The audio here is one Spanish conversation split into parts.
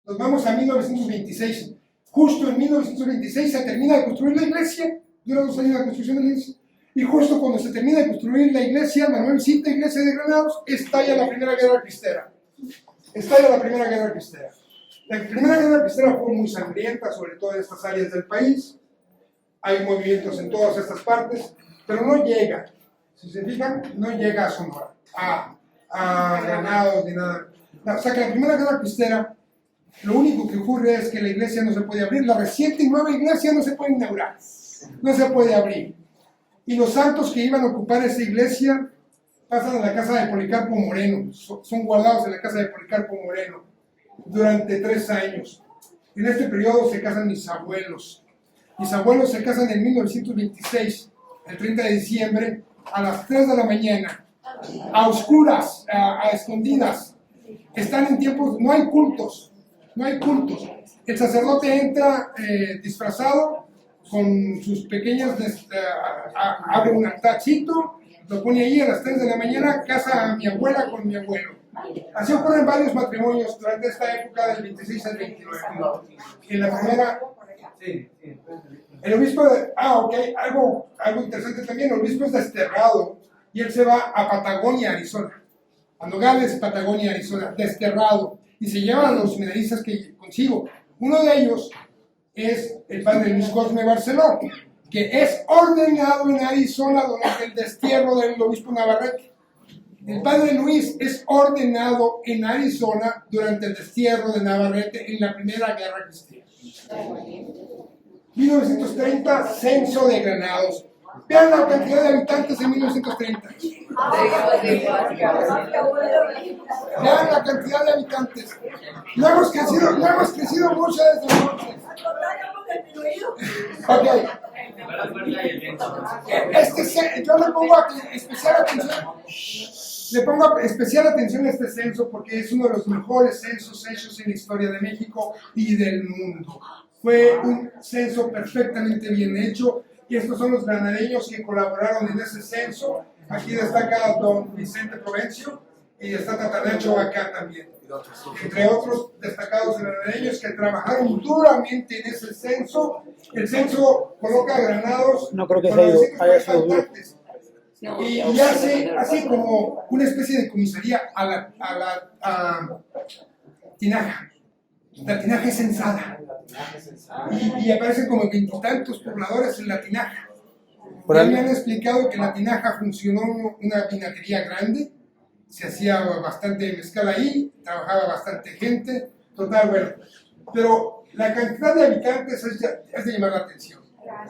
Nos vamos a 1926. Justo en 1926 se termina de construir la iglesia. Dura 2 años la construcción de la iglesia. Y justo cuando se termina de construir la iglesia, la nuevecita iglesia de Granados, estalla la Primera Guerra Cristera. Estalla la Primera Guerra Cristera. La Primera Guerra Cristera fue muy sangrienta, sobre todo en estas áreas del país. Hay movimientos en todas estas partes, pero no llega, si se fijan, no llega a Sonora, a Granados, ni nada. O sea que la Primera Guerra Cristera, lo único que ocurre es que la iglesia no se puede abrir, la reciente y nueva iglesia no se puede inaugurar, no se puede abrir. Y los santos que iban a ocupar esa iglesia pasan a la casa de Policarpo Moreno, son guardados en la casa de Policarpo Moreno durante 3 años. En este periodo se casan mis abuelos. Mis abuelos se casan en 1926, el 30 de diciembre, a las 3 de la mañana, a oscuras, a escondidas. Están en tiempos, no hay cultos, no hay cultos. El sacerdote entra disfrazado, con sus pequeñas, abre un altarcito, lo pone ahí a las 3 de la mañana, casa a mi abuela con mi abuelo. Así ocurren varios matrimonios durante esta época del 26 al 29. En la primera... El obispo algo interesante también, el obispo es desterrado y él se va a Patagonia, Arizona, a Nogales, Patagonia, Arizona, desterrado, y se llevan a los seminaristas que consigo. Uno de ellos es el padre Luis Cosme Barceló, que es ordenado en Arizona durante el destierro del obispo Navarrete. El padre Luis es ordenado en Arizona durante el destierro de Navarrete en la Primera Guerra Cristiana. 1930, censo de Granados. Vean la cantidad de habitantes en 1930. Vean la cantidad de habitantes. No hemos crecido mucho desde entonces. Ok. Yo le pongo especial atención. Le pongo especial atención a este censo porque es uno de los mejores censos hechos en la historia de México y del mundo. Fue un censo perfectamente bien hecho y estos son los granadeños que colaboraron en ese censo. Aquí destaca don Vicente Provencio y está Tatanacho acá también. Entre otros destacados granadeños que trabajaron duramente en ese censo. El censo coloca a Granados no creo que con 940 sido habitantes. Y hace como una especie de comisaría a la tinaja. La tinaja es censada. Y aparecen como 20 y tantos pobladores en la tinaja. Me han explicado que la tinaja funcionó una vinatería grande, se hacía bastante mezcal ahí, trabajaba bastante gente, total, bueno. Pero la cantidad de habitantes es de llamar la atención.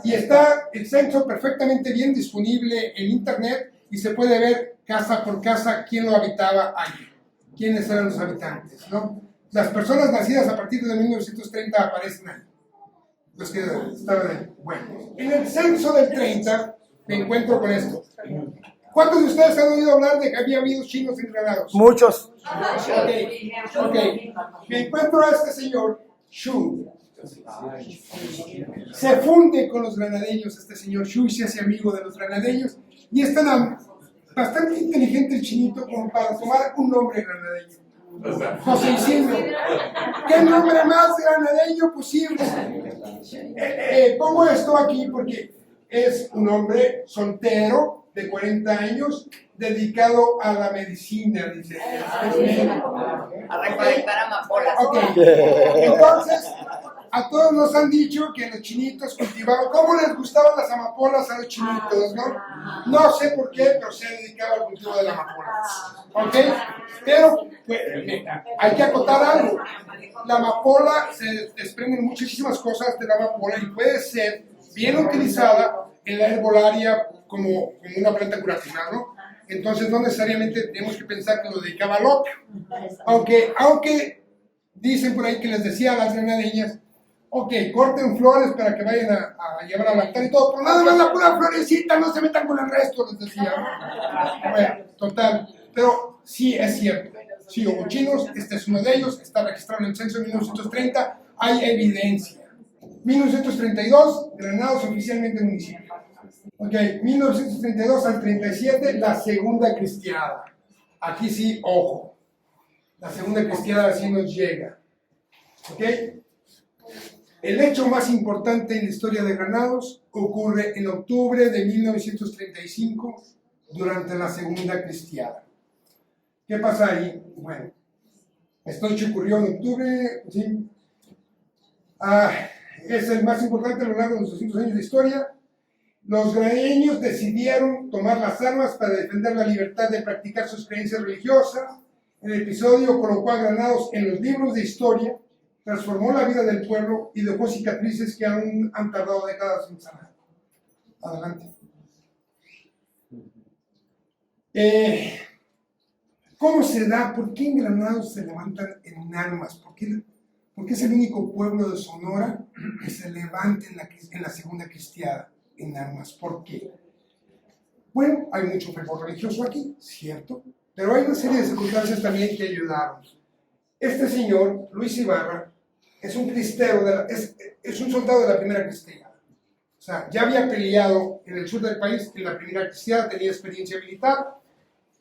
Y está el censo perfectamente bien disponible en internet y se puede ver casa por casa quién lo habitaba allí, quiénes eran los habitantes, ¿no? Las personas nacidas a partir de 1930 aparecen ahí, los que estaban ahí. Bueno, en el censo del 30 me encuentro con esto. ¿Cuántos de ustedes han oído hablar de que había habido chinos en Granados? Muchos. Ok. Me encuentro a este señor, Shu. Se funde con los granadeños, este señor Shu, y se hace amigo de los granadeños, y es bastante inteligente el chinito como para tomar un nombre granadeño. José Isidro. ¿Qué nombre más granadeño posible? Pongo esto aquí porque es un hombre soltero de 40 años dedicado a la medicina, dice. A recolectar amapolas. Ok. Entonces, a todos nos han dicho que los chinitos cultivaban. ¿Cómo les gustaban las amapolas a los chinitos, no? No sé por qué, pero se dedicaba al cultivo de la amapola. ¿Ok? Pero pues, hay que acotar algo. La amapola, se desprenden muchísimas cosas de la amapola y puede ser bien utilizada en la herbolaria como una planta curativa, ¿no? Entonces no necesariamente tenemos que pensar que lo dedicaba al opio. Aunque dicen por ahí que les decía a las granadeñas, ok, corten flores para que vayan a llevar al altar y todo, pero nada más la pura florecita, no se metan con el resto, les decía, ¿no? Bueno, total, pero sí es cierto, sí hubo chinos, este es uno de ellos, está registrado en el censo de 1930, hay evidencia. 1932, Granados oficialmente municipio. Ok, 1932 al 37, la segunda cristiada. Aquí sí, ojo, la segunda cristiada así nos llega. ¿Ok? El hecho más importante en la historia de Granados ocurre en octubre de 1935 durante la Segunda Cristiada. ¿Qué pasa ahí? Bueno, esto hecho ocurrió en octubre, ¿sí? Es el más importante a lo largo de los 200 años de historia. Los granadeños decidieron tomar las armas para defender la libertad de practicar sus creencias religiosas. El episodio colocó a Granados en los libros de historia, transformó la vida del pueblo y dejó cicatrices que aún han tardado décadas en sanar. Adelante. ¿Cómo se da? ¿Por qué en Granados se levantan en armas? ¿Por qué es el único pueblo de Sonora que se levanta en la Segunda Cristiada en armas? ¿Por qué? Bueno, hay mucho fervor religioso aquí, cierto, pero hay una serie de circunstancias también que ayudaron. Este señor, Luis Ibarra, es un cristero, es un soldado de la primera cristiada. O sea, ya había peleado en el sur del país en la primera cristiada, tenía experiencia militar.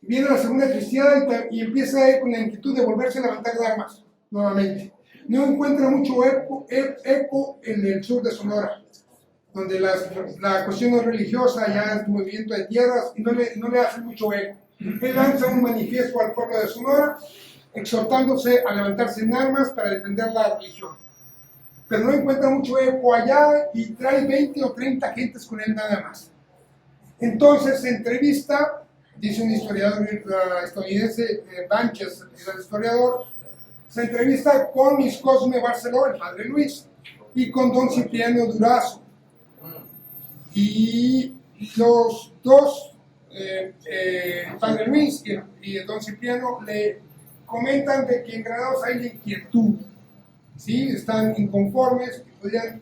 Viene la segunda cristiada y empieza con la inquietud de volverse a levantar de armas nuevamente. No encuentra mucho eco en el sur de Sonora, donde la cuestión no religiosa ya es movimiento de tierras y no le hace mucho eco. Él lanza un manifiesto al pueblo de Sonora, exhortándose a levantarse en armas para defender la religión. Pero no encuentra mucho eco allá y trae 20 o 30 gentes con él nada más. Entonces se entrevista, dice un historiador estadounidense, Banches, el historiador, se entrevista con Miss Cosme Barceló, el padre Luis, y con don Cipriano Durazo. Y los dos, el padre Luis y el don Cipriano, le comentan de que en Granados hay inquietud, ¿sí? Están inconformes y podrían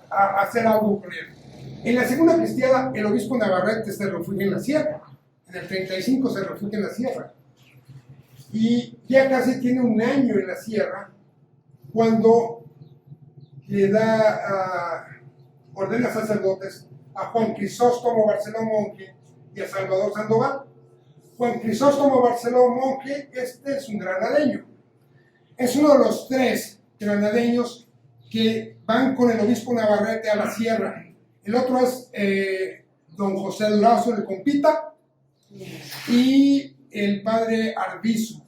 hacer algo con él. En la segunda cristiada, el obispo Navarrete se refugia en la sierra. En el 35 se refugia en la sierra. Y ya casi tiene un año en la sierra cuando le ordena sacerdotes a Juan Crisóstomo Barceló Monje y a Salvador Sandoval. Juan Crisóstomo Barceló Monje, este es un granadeño. Es uno de los 3 granadeños que van con el obispo Navarrete a la sierra. El otro es don José Durazo de Compita y el padre Arbizu.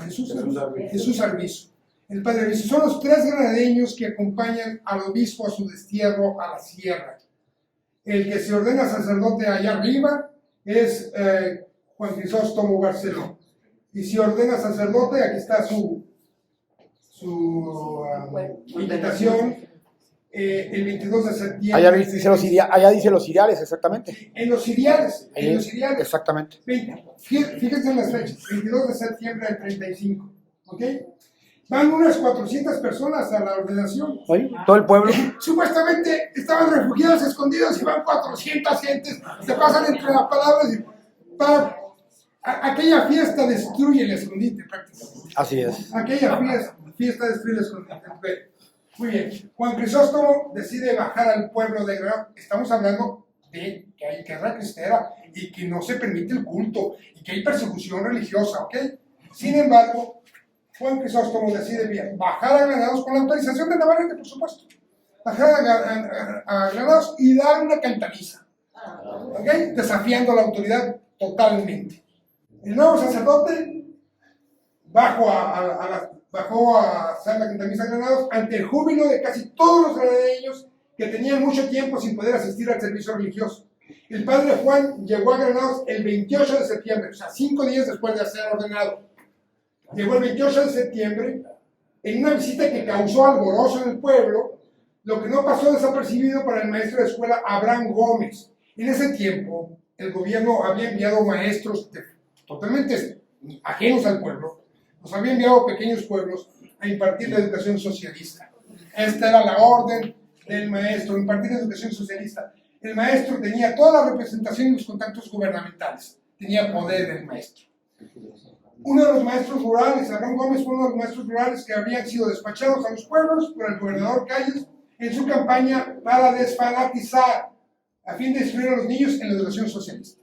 Jesús Arbizu. El padre Arbizu. Son los 3 granadeños que acompañan al obispo a su destierro a la sierra. El que se ordena sacerdote allá arriba es Juan Crisóstomo Barceló. Y si ordena sacerdote, aquí está su invitación, el 22 de septiembre. Allá dice los ciriales, exactamente. En los ciriales. Exactamente. Fíjense en las fechas, 22 de septiembre del 35. ¿Ok? Van unas 400 personas a la ordenación. Oye, todo el pueblo. Supuestamente estaban refugiados, escondidos, y van 400 gentes. Se pasan entre las palabras y aquella fiesta destruye el escondite prácticamente. Así es. Aquella fiesta destruye el escondite. Muy bien. Juan Crisóstomo decide bajar al pueblo de Granados. Estamos hablando de que hay guerra cristera y que no se permite el culto y que hay persecución religiosa, ¿ok? Sin embargo, Juan Crisóstomo decide bajar a Granados con la autorización de Navarrete, por supuesto. Bajar a Granados y dar una cantariza, ¿ok? Desafiando a la autoridad totalmente. El nuevo sacerdote bajó a hacer la cantariza a Granados ante el júbilo de casi todos los granadeños que tenían mucho tiempo sin poder asistir al servicio religioso. El padre Juan llegó a Granados el 28 de septiembre, o sea, 5 días después de ser ordenado. Llegó el 28 de septiembre en una visita que causó alborozo en el pueblo, lo que no pasó desapercibido para el maestro de escuela Abraham Gómez. En ese tiempo, el gobierno había enviado maestros totalmente ajenos al pueblo, nos había enviado a pequeños pueblos a impartir la educación socialista. Esta era la orden del maestro, impartir la educación socialista. El maestro tenía toda la representación y los contactos gubernamentales, tenía poder el maestro. Uno de los maestros rurales, Abraham Gómez, fue uno de los maestros rurales que habían sido despachados a los pueblos por el gobernador Calles en su campaña para desfanatizar, a fin de instruir a los niños en la educación socialista.